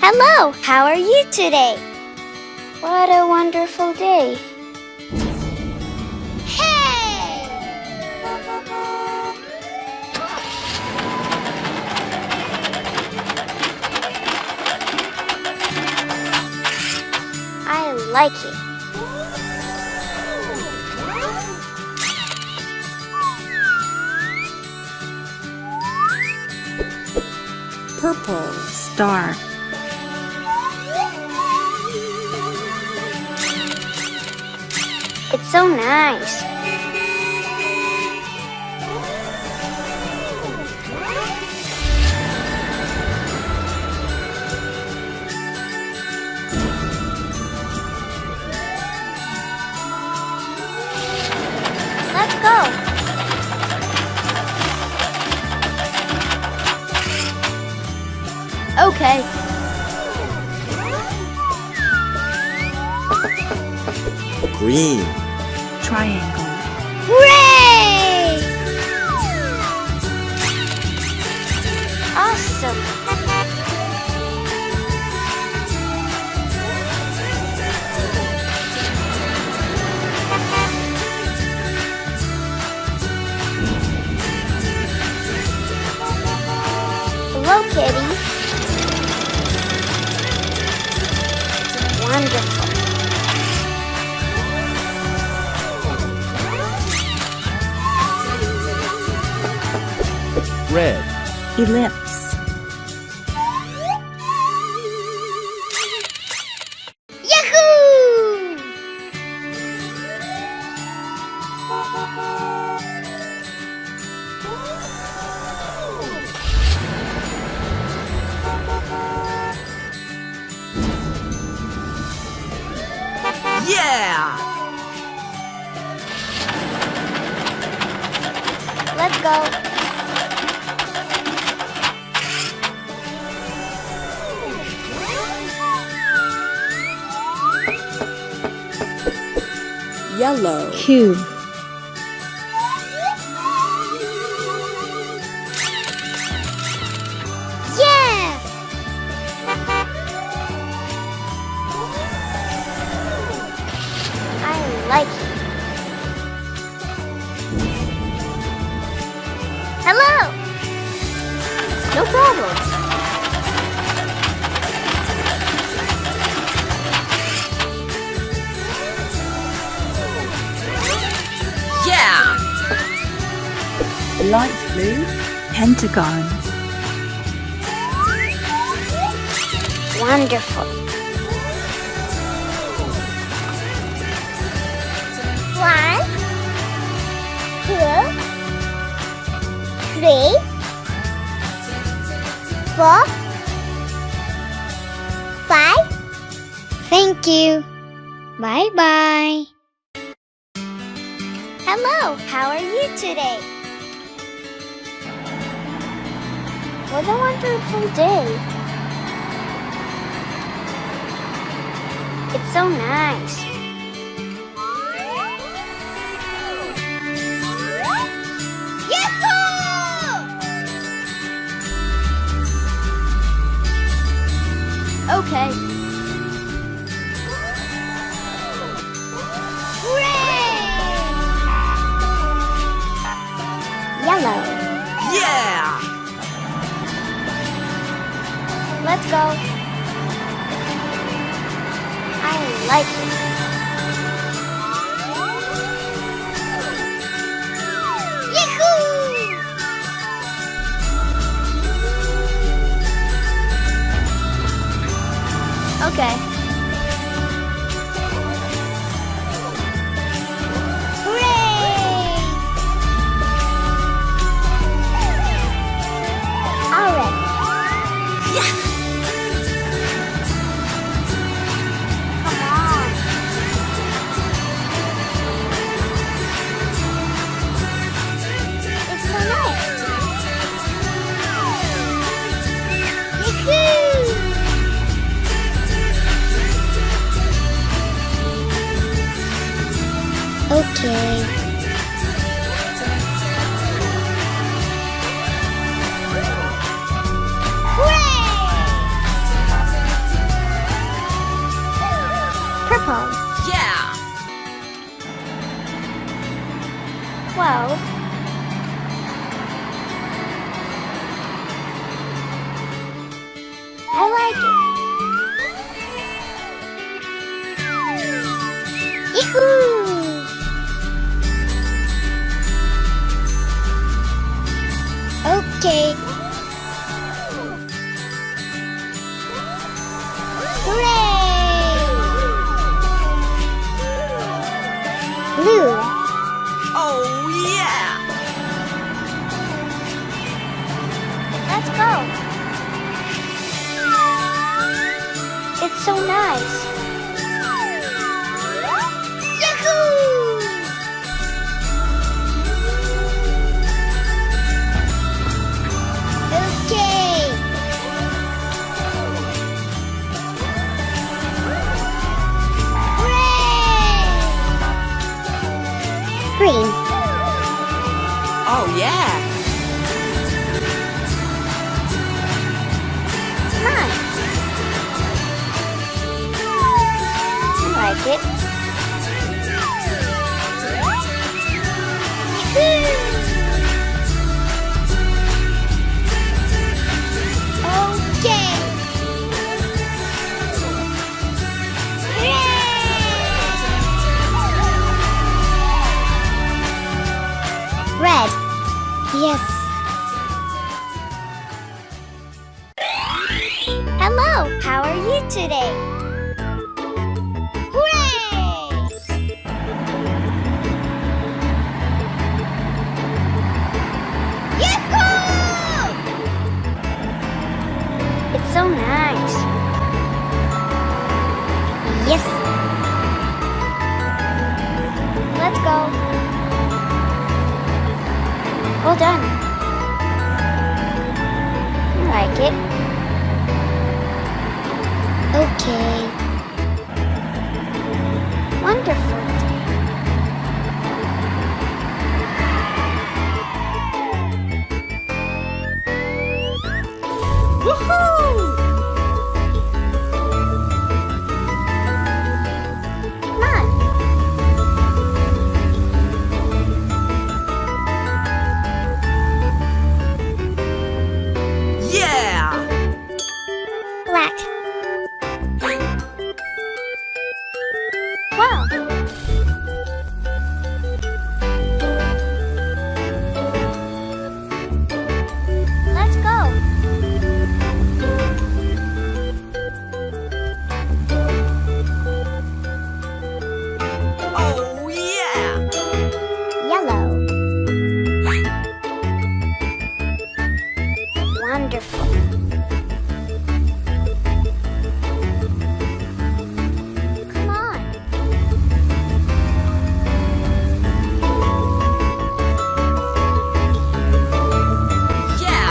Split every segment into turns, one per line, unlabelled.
Hello, how are you today? What a wonderful day. Hey! I like it.
Purple star.
It's so nice. Let's go. Okay.
Green.
Triangle.
Hooray! Awesome. Hello, Kitty. Wonderful.
Red.
Ellipse.
Yahoo!
Yeah!
Let's go.
Yellow.
Cube.
Yes! I like it. Hello! No problem.
Yeah!
Light blue. Pentagon.
Wonderful. 1, 2, 3, 4, 5. Thank you. Bye-bye. Hello, how are you today? What a wonderful day. It's so nice. Yahoo! Okay. Yellow.
Yeah!
Let's go. I like it. Yahoo! Okay. Hooray! All right. Come on. It's so nice. Yahoo! Okay. Hooray! I like it. Yahoo! Okay. Hooray! Blue.
Oh, yeah.
Let's go. It's so nice. Yahoo! Okay. Hooray! Green.
Oh, yeah.
Come on. I like it. Okay. Hooray! Red. Yes. Hello, how are you today? Hooray! Yahoo! It's so nice. Yes. Let's go. Well done. I like it. Okay. Wonderful day. Woohoo! Come on.
Yeah.
Black. Wow. Let's go.
Oh, yeah.
Yellow. Wonderful. Come on.
Yeah.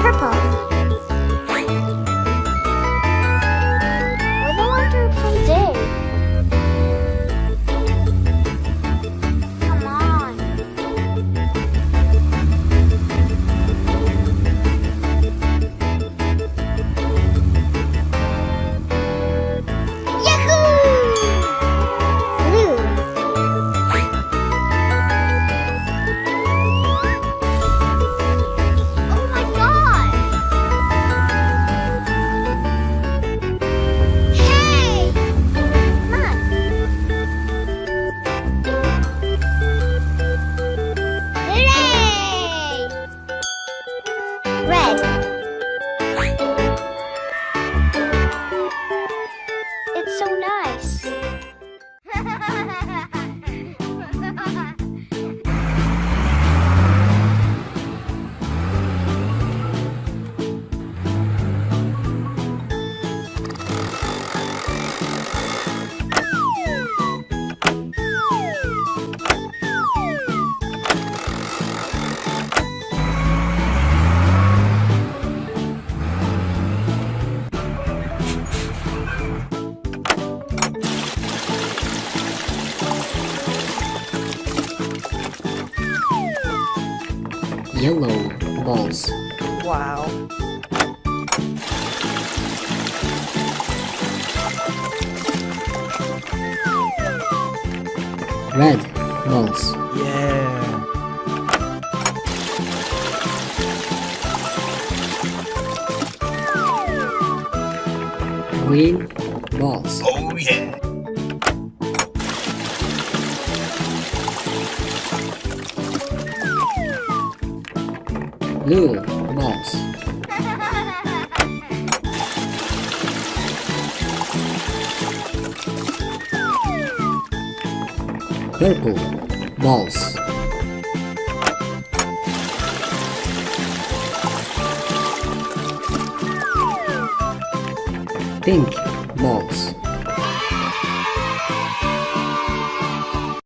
Purple. What a wonderful day. Come on. Yahoo! Blue. Oh my god! Hey! Come on. Hooray! Red. It's so nice.
Yellow balls.
Wow.
Red balls.
Yeah.
Green balls.
Oh yeah.
Blue balls. Purple balls. Pink